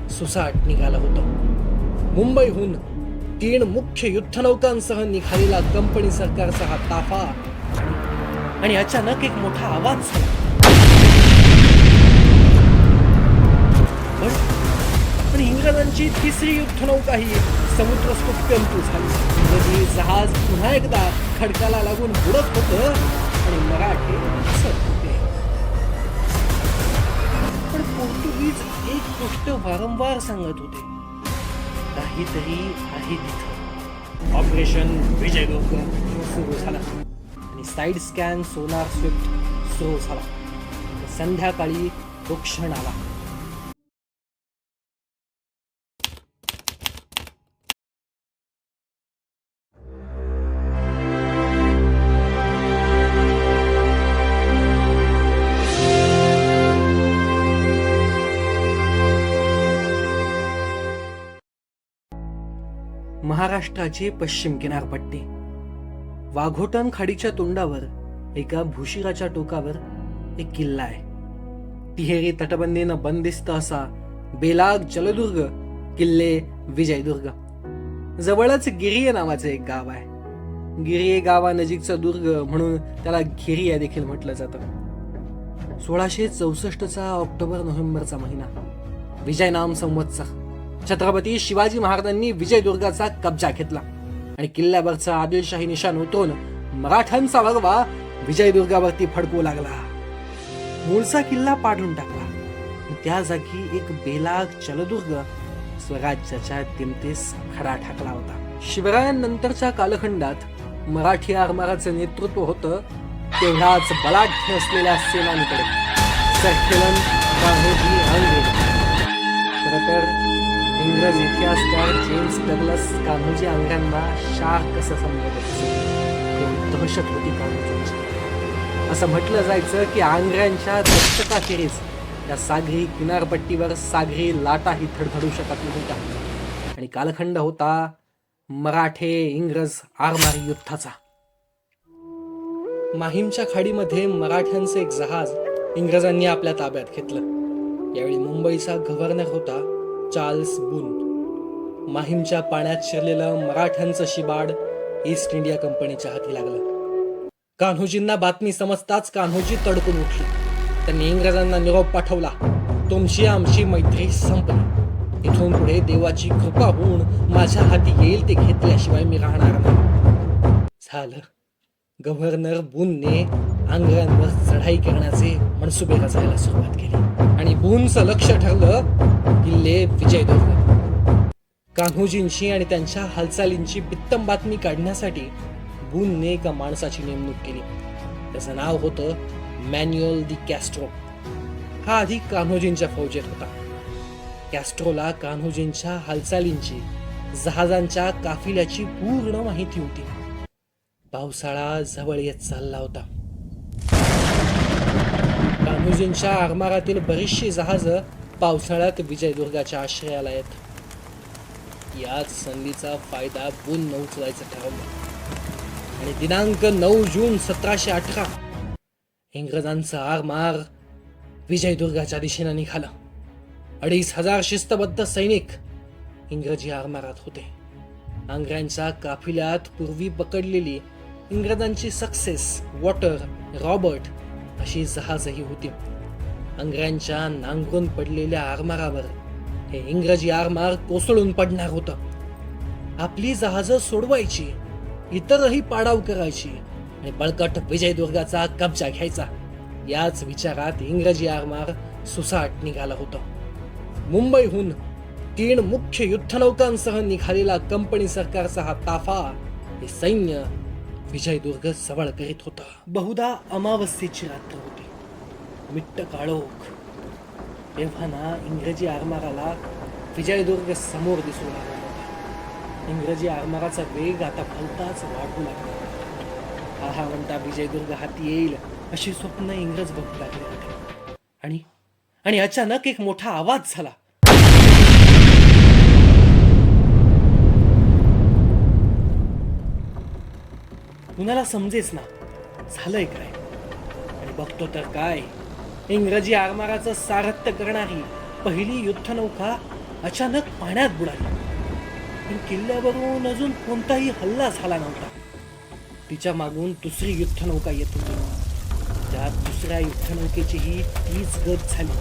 सुसाट निघालं होतं. मुंबईहून 3 मुख्य युद्धनौकांसह निघालेला कंपनी सरकारचा हा ताफा आणि अचानक एक मोठा आवाज झाला. पण इंग्रजांची 3री युद्धनौकाही समुद्रस्तुत्यंतू झाली. इंग्रजी जहाज पुन्हा एकदा खडकाला लागून बुडत होतं आणि मराठे हसत होते. पण पोर्तुगीज एक गोष्ट वारंवार सांगत होते, काहीतरी आहे तिथं. ऑपरेशन विजयदुर्ग सुरू झाला आणि साईड स्कॅन सोनार स्विफ्ट सुरू झाला. संध्याकाळी तो क्षण आला. महाराष्ट्राची पश्चिम किनारपट्टी. वाघोटन खाडीच्या तोंडावर एका भुशिराच्या टोकावर एक किल्ला आहे. तिहेरी तटबंदीनं बंदिस्त असा बेलाग जलदुर्ग किल्ले विजयदुर्ग. जवळच गिरिये नावाचे एक गाव आहे. गिरिये गावानजीकचा दुर्ग म्हणून त्याला गिरिया देखील म्हटलं जातं. 1664चा ऑक्टोबर-नोव्हेंबरचा महिना. विजय नाम संवत्सर. छत्रपती शिवाजी महाराजांनी विजयदुर्गाचा कब्जा घेतला आणि किल्ल्यावरचा आदिलशाही निशाण उतरून मराठ्यांचा भगवा विजयदुर्गावरती फडकू लागला. मूळचा किल्ला पाडून टाकला. त्या जागी एक बेलाग जलदुर्ग स्वराज्याच्या दिमतीस खडा ठाकला होता. शिवरायांनंतरच्या कालखंडात मराठी आरमाराचं नेतृत्व होतं तेवढाच बलाढ्य असलेल्या सेनानीकडे, सरखेलन कान्होजी आंग्रे. खरं तर इंग्रज इतिहासकार जेम्स डग्लस कान्होजी आंग्र्यांना शार्क कसं समजत असेल. दहशत होती कान्होजींची. असं म्हटलं जायचं की आंग्र्यांच्या दस्तकाखेरीज या सागरी किनारपट्टीवर सागरी लाटाही थडथडू शकत नव्हत्या. आणि कालखंड होता मराठे इंग्रज आरमारी युद्धाचा. माहीमच्या खाडीमध्ये मराठ्यांचं एक जहाज इंग्रजांनी आपल्या ताब्यात घेतलं. यावेळी मुंबईचा गव्हर्नर होता चार्ल्स बून. माहीमच्या पाण्यात शिरलेलं मराठ्यांचं शिबाड ईस्ट इंडिया कंपनीच्या हाती लागलं. कान्होजींना बातमी समजताच कान्होजी तडकून उठली. त्यांनी इंग्रजांना निरोप पाठवला, तुमची आमची मैत्री संपली. इथून पुढे देवाची कृपा होऊन माझ्या हाती येईल ते घेतल्याशिवाय मी राहणार नाही. झालं. गव्हर्नर बूनने आंग्र्यांवर चढाई करण्याचे मनसुबे रचायला सुरुवात केली आणि बूनचं लक्ष ठरलं किल्ले विजयदुर्ग. कान्होजींची आणि त्यांच्या हालचालींची बित्तम बातमी काढण्यासाठी बूनने एका माणसाची नेमणूक केली. त्याचं नाव होतं मॅन्युअल दी कॅस्ट्रो. हा आधी कान्होजींच्या फौजेत होता. कॅस्ट्रोला कान्होजींच्या हालचालींची, जहाजांच्या काफिल्याची पूर्ण माहिती होती. पावसाळा जवळ येत चालला होता. कान्होजींच्या आरमारातील बरीचशी जहाजं पावसाळ्यात विजयदुर्गाच्या आश्रयाला येत. याच संधीचा फायदा बून उचलायचं ठरवलं आणि दिनांक 9 जून 1718 इंग्रजांचा आरमार विजयदुर्गाच्या दिशेनं निघाला. 2500 शिस्तबद्ध सैनिक इंग्रजी आरमारात होते. आंग्र्यांच्या काफिल्यात पूर्वी पकडलेली इंग्रजांची सक्सेस, वॉटर, रॉबर्ट अशी जहाजही होती. आंग्र्यांच्या नांगरून पडलेल्या आरमारावर हे इंग्रजी आरमार कोसळून पडणार होतं. आपली जहाजं सोडवायची, इतरही पाडाव करायची आणि बळकट विजयदुर्गाचा कब्जा घ्यायचा, याच विचारात इंग्रजी आरमार सुसाट निघालं होतं. मुंबईहून 3 मुख्य युद्धनौकांसह निघालेला कंपनी सरकारचा हा ताफा हे सैन्य विजयदुर्ग जवळ करीत होता. बहुधा अमावस्येची रात्र होती. मिट्ट काळोख. तेव्हा ना इंग्रजी आरमाराला विजयदुर्ग समोर दिसू लागला होता. इंग्रजी आरमाराचा वेग आता भलताच वाढू लागला. हा म्हणता विजयदुर्ग हाती येईल अशी स्वप्न इंग्रज बघू लागले होते. आणि अचानक एक मोठा आवाज झाला. कुणाला समजेच ना झालंय काय. आणि बघतो तर काय, इंग्रजी आरमाराचं सारथ्य करणारी पहिली युद्धनौका अचानक पाण्यात बुडाली. पण किल्ल्यावरून अजून कोणताही हल्ला झाला नव्हता. तिच्या मागून दुसरी युद्धनौका येत होती. त्या दुसऱ्या युद्धनौकेचीही तीच गत झाली.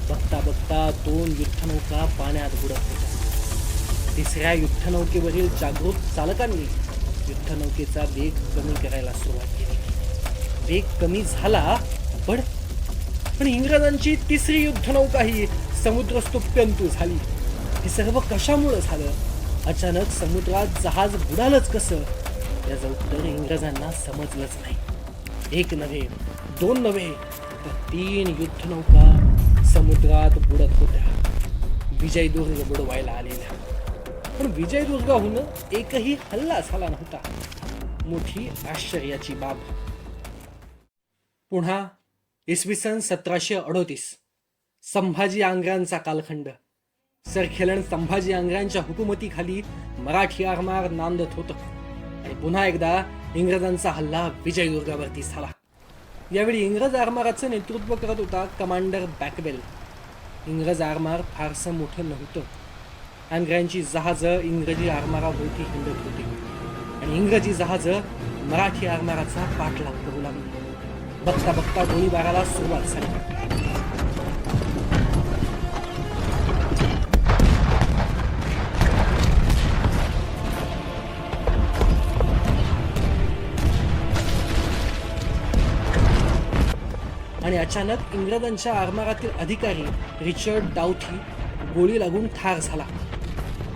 बघता बघता 2 युद्धनौका पाण्यात बुडत होत्या. तिसऱ्या युद्धनौकेवरील जागरूक चालकांनी युद्धनौकेचा वेग कमी करायला सुरुवात केली. वेग कमी झाला, पण इंग्रजांची तिसरी युद्धनौकाही समुद्रस्तुप्यंतू झाली. हे सर्व कशामुळे झालं? अचानक समुद्रात जहाज बुडालच कसं? याचं उत्तर इंग्रजांना समजलंच नाही. 1 नव्हे, 2 नव्हे, तर 3 युद्धनौका समुद्रात बुडत होत्या. विजयदुर्ग बुडवायला आलेल्या. पण विजयदुर्गाहून एकही हल्ला झाला नव्हता. मोठी आश्चर्याची बाब. पुन्हा इसवी सन 1738. संभाजी आंग्र्यांचा कालखंड. सरखेलन संभाजी आंग्र्यांच्या हुकुमतीखाली मराठी आरमार नांदत होतं. आणि पुन्हा एकदा इंग्रजांचा हल्ला विजयदुर्गावरती झाला. यावेळी इंग्रज आरमाराचं नेतृत्व करत होता कमांडर बॅकबेल. इंग्रज आरमार फारसं मोठं नव्हतं. आंग्र्यांची जहाजं इंग्रजी आरमाराभोवती हिंडत होती आणि इंग्रजी जहाजं मराठी आरमाराचा पाठलाग करू लागली. बघता बघता गोळीबाराला सुरुवात झाली. आणि अचानक इंग्रजांच्या आरमारातील अधिकारी रिचर्ड डाउथी गोळी लागून ठार झाला.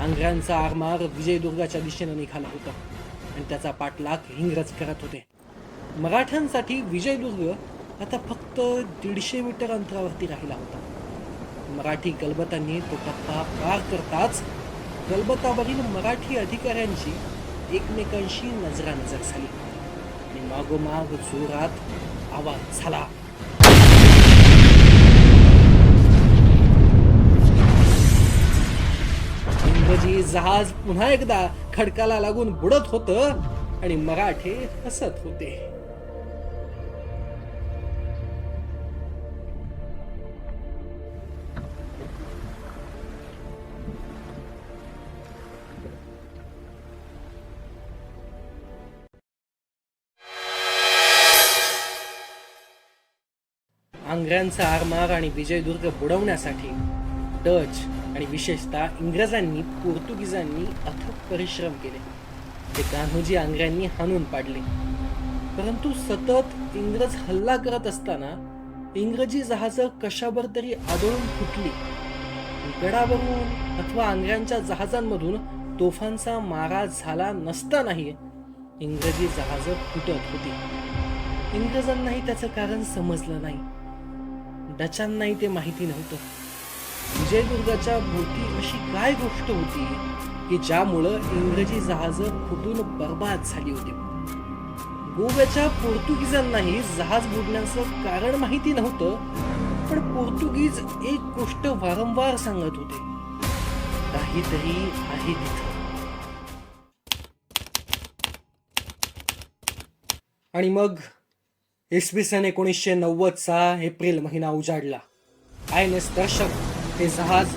आंग्र्यांचा आरमार विजयदुर्गाच्या दिशेने निघाला होता आणि त्याचा पाठलाग इंग्रज करत होते. मराठ्यांसाठी विजयदुर्ग आता फक्त 150 मीटर अंतरावरती राहिला होता. मराठी गलबतांनी तो टप्पा पार करताच गलबतावरील मराठी अधिकाऱ्यांची एकमेकांशी नजरानजर झाली आणि मागोमाग जोरात आवाज झाला. इंग्रजी जहाज पुन्हा एकदा खडकाला लागून बुडत होतं आणि मराठे हसत होते. आंग्र्यांचा आरमार आणि विजयदुर्ग बुडवण्यासाठी डच आणि विशेषतः इंग्रजांनी पोर्तुगीजांनी अथक परिश्रम केले. ते कान्होजी आंग्र्यांनी हाणून पाडले. परंतु सतत इंग्रज हल्ला करत असताना इंग्रजी जहाजं कशावर तरी आदळून फुटली. गडावरून अथवा आंग्र्यांच्या जहाजांमधून तोफांचा मारा झाला नसतानाही इंग्रजी जहाजं फुटत होती. इंग्रजांनाही त्याचं कारण समजलं नाही. डचांनाही ते माहिती नव्हतं. विजयदुर्गाच्या भोवती अशी काय गोष्ट होती की ज्यामुळं इंग्रजी जहाजं फुटून बर्बाद झाली होती. गोव्याच्या पोर्तुगीजांनाही जहाज बुडण्याचं कारण माहिती नव्हतं. पण पोर्तुगीज एक गोष्ट वारंवार सांगत होते, काहीतरी आहे तिथं. आणि मग इसवी सन 1990चा एप्रिल महिना उजाडला. INS दर्शक हे जहाज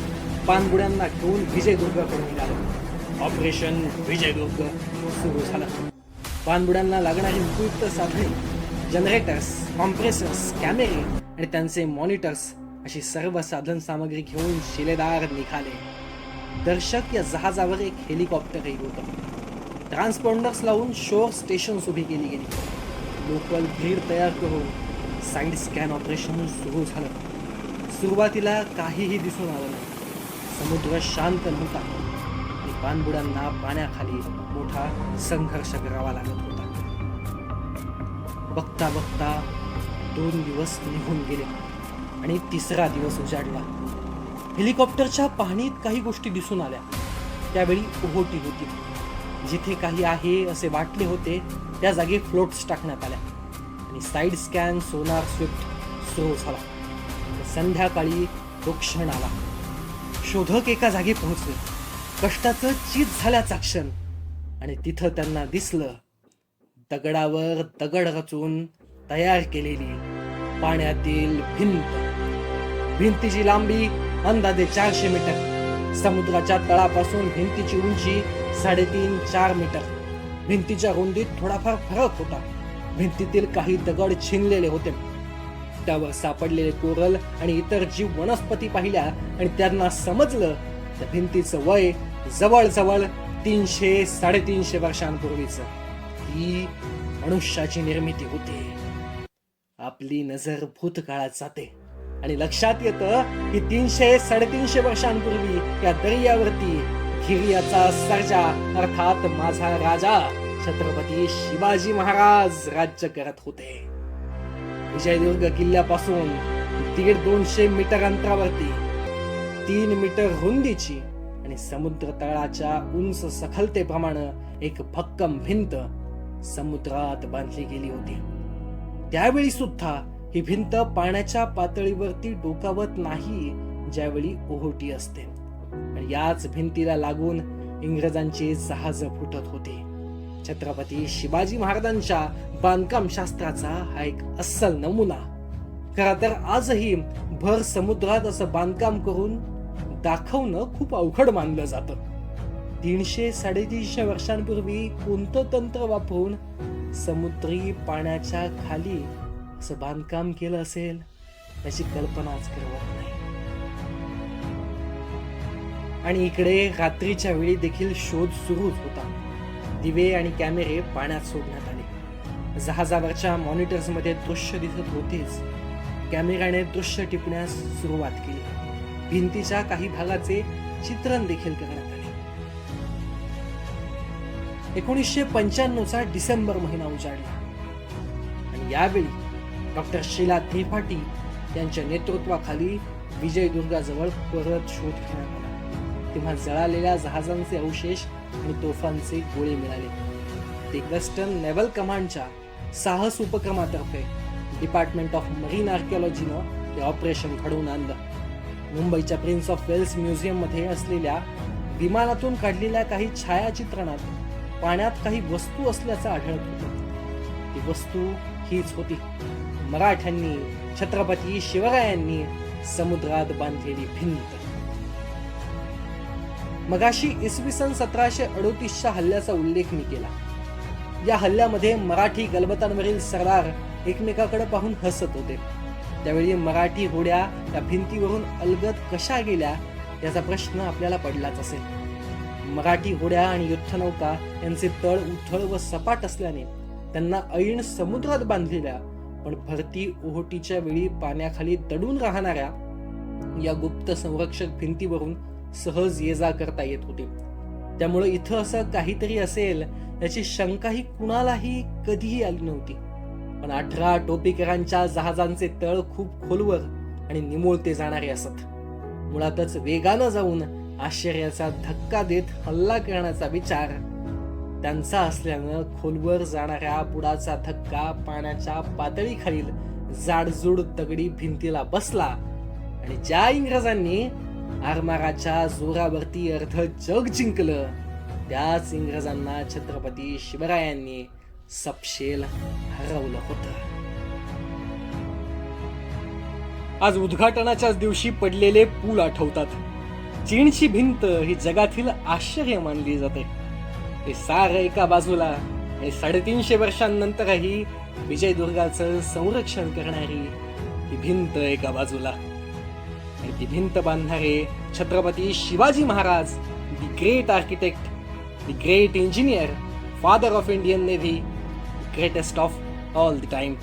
पाणबुड्यांना घेऊन विजयदुर्गाकडे निघालं. ऑपरेशन विजयदुर्ग सुरू झालं. पाणबुड्यांना लागणारी उपयुक्त साधने, जनरेटर्स, कॉम्प्रेसर्स, कॅमेरे आणि त्यांचे मॉनिटर्स अशी सर्व साधन सामग्री घेऊन शिलेदार निघाले. दर्शक या जहाजावर एक हेलिकॉप्टरही होतं. ट्रान्सपॉन्डर्स लावून शोर स्टेशन्स उभी केली गेली. लोकल ग्रीड तयार करून साईड स्कॅन ऑपरेशन सुरू झालं. सुरुवातीला काहीही दिसून आलं नाही. समुद्र शांत नव्हता आणि पाणबुड्यांना पाण्याखाली मोठा संघर्ष करावा लागत होता. बघता बघता 2 दिवस निघून गेले आणि 3रा दिवस उजाडला. हेलिकॉप्टरच्या पाहणीत काही गोष्टी दिसून आल्या. त्यावेळी ओहोटी होती. जिथे काही आहे असे वाटले होते त्या जागी फ्लोट्स टाकण्यात आल्या आणि साईड स्कॅन सोनार स्विफ्ट सुरू झाला. संध्याकाळी तो क्षण आला. शोधक एका जागी पोहोचले. कष्टाचं चीज झाल्याचा क्षण. आणि तिथं त्यांना दिसलं दगडावर दगड रचून तयार केलेली पाण्यातील भिंत. भिंतीची लांबी अंदाजे 400 मीटर, समुद्राच्या तळापासून भिंतीची उंची 3.5-4 मीटर. भिंतीच्या रुंदीत थोडाफार फरक होता. भिंतीतील काही दगड छिनलेले होते. त्यावर सापडलेले कोरल आणि इतर जीव वनस्पती पाहिल्या आणि त्यांना समजलं त्या भिंतीचं वय जवळजवळ 300-350 वर्षांपूर्वीच. ही मनुष्याची निर्मिती होती. आपली नजर भूतकाळात जाते आणि लक्षात येतं की 300-350 वर्षांपूर्वी या दर्यावरती गिर्याचा सर्जा अर्थात माझा राजा छत्रपती शिवाजी महाराज राज्य करत होते. विजयदुर्ग किल्ल्यापासून 150-200 मीटर अंतरावरती 3 मीटर रुंदीची आणि समुद्र तळाच्या उंच सखलतेप्रमाणे एक भक्कम भिंत समुद्रात बांधली गेली होती. त्यावेळी सुद्धा ही भिंत पाण्याच्या पातळीवरती डोकावत नाही ज्यावेळी ओहोटी असते. आणि याच भिंतीला लागून इंग्रजांची जहाज फुटत होती. छत्रपती शिवाजी महाराजांच्या बांधकाम शास्त्राचा हा एक अस्सल नमुना. खरं तर आजही भर समुद्रात असं बांधकाम करून दाखवणं खूप अवघड मानलं जातं. 300-350 वर्षांपूर्वी कोणतं तंत्र वापरून समुद्री पाण्याच्या खाली असं बांधकाम केलं असेल याची कल्पनाच करवत नाही. आणि इकडे रात्रीच्या वेळी देखील शोध सुरूच होता. दिवे आणि कॅमेरे पाण्यात सोडण्यात आले. जहाजावरच्या मॉनिटर्स मध्ये दृश्य दिसत होतेच. कॅमेऱ्याने दृश्य टिपण्यास सुरुवात केली. भिंतीच्या काही भागाचे चित्रण देखील करण्यात आले. 1995चा डिसेंबर महिना उजाडला आणि यावेळी डॉक्टर शीला त्रिपाठी यांच्या नेतृत्वाखाली विजयदुर्गाजवळ परत शोध घेण्यात आला. तेव्हा जळालेल्या जहाजांचे अवशेष आणि तोफांचे गोळे मिळाले. ते वेस्टर्न नेव्हल कमांडच्या साहस उपक्रमातर्फे डिपार्टमेंट ऑफ मरीन आर्किओलॉजीनं हे ऑपरेशन घडवून आणलं. मुंबईच्या प्रिन्स ऑफ वेल्स म्युझियम मध्ये असलेल्या विमानातून काढलेल्या काही छायाचित्रणात पाण्यात काही वस्तू असल्याचं आढळत होतं. ती वस्तू हीच होती मराठ्यांनी छत्रपती शिवरायांनी समुद्रात बांधलेली भिंत. मगाशी इसवी सन 1738च्या हल्ल्याचा उल्लेख मी केला. या हल्ल्यामध्ये मराठी गलबतांवरील सरदार एकमेकाकडे पाहून हसत होते. त्यावेळी मराठी होड्या त्या भिंतीवरून अलगद कशा गेल्या याचा प्रश्न आपल्याला पडलाच असेल. मराठी होड्या आणि युद्धनौका यांचे तळ उथळ व सपाट असल्याने त्यांना ऐन समुद्रात बांधलेल्या पण भरती ओहोटीच्या वेळी पाण्याखाली दडून राहणाऱ्या या गुप्त संरक्षक भिंतीवरून सहज ये जा करता येत होते. त्यामुळे इथं असं काहीतरी असेल याची शंकाही कुणालाही कधीही आली नव्हती. पण 18 टोपीकरांच्या जहाजांचे तळ खूप खोलवर आणि निमुळते जाणारे असत. मुळातच वेगानं जाऊन आश्चर्याचा धक्का देत हल्ला करण्याचा विचार त्यांचा असल्यानं खोलवर जाणाऱ्या बुडाचा धक्का पाण्याच्या पातळीखालील जाडजूड दगडी भिंतीला बसला आणि ज्या इंग्रजांनी आरमाराच्या जोरावरती अर्ध जग जिंकलं त्याच इंग्रजांना छत्रपती शिवरायांनी सपशेल हरवलं होतं. आज उद्घाटनाच्याच दिवशी पडलेले पूल आठवतात. चीनची भिंत ही जगातील आश्चर्य मानली जाते. हे सारं एका बाजूला आणि 350 वर्षांनंतरही विजयदुर्गाचं संरक्षण करणारी ही भिंत एका बाजूला. आणि ती भिंत बांधणारे Chhatrapati Shivaji Maharaj, the great architect, the great engineer, father of Indian navy, greatest of all the time.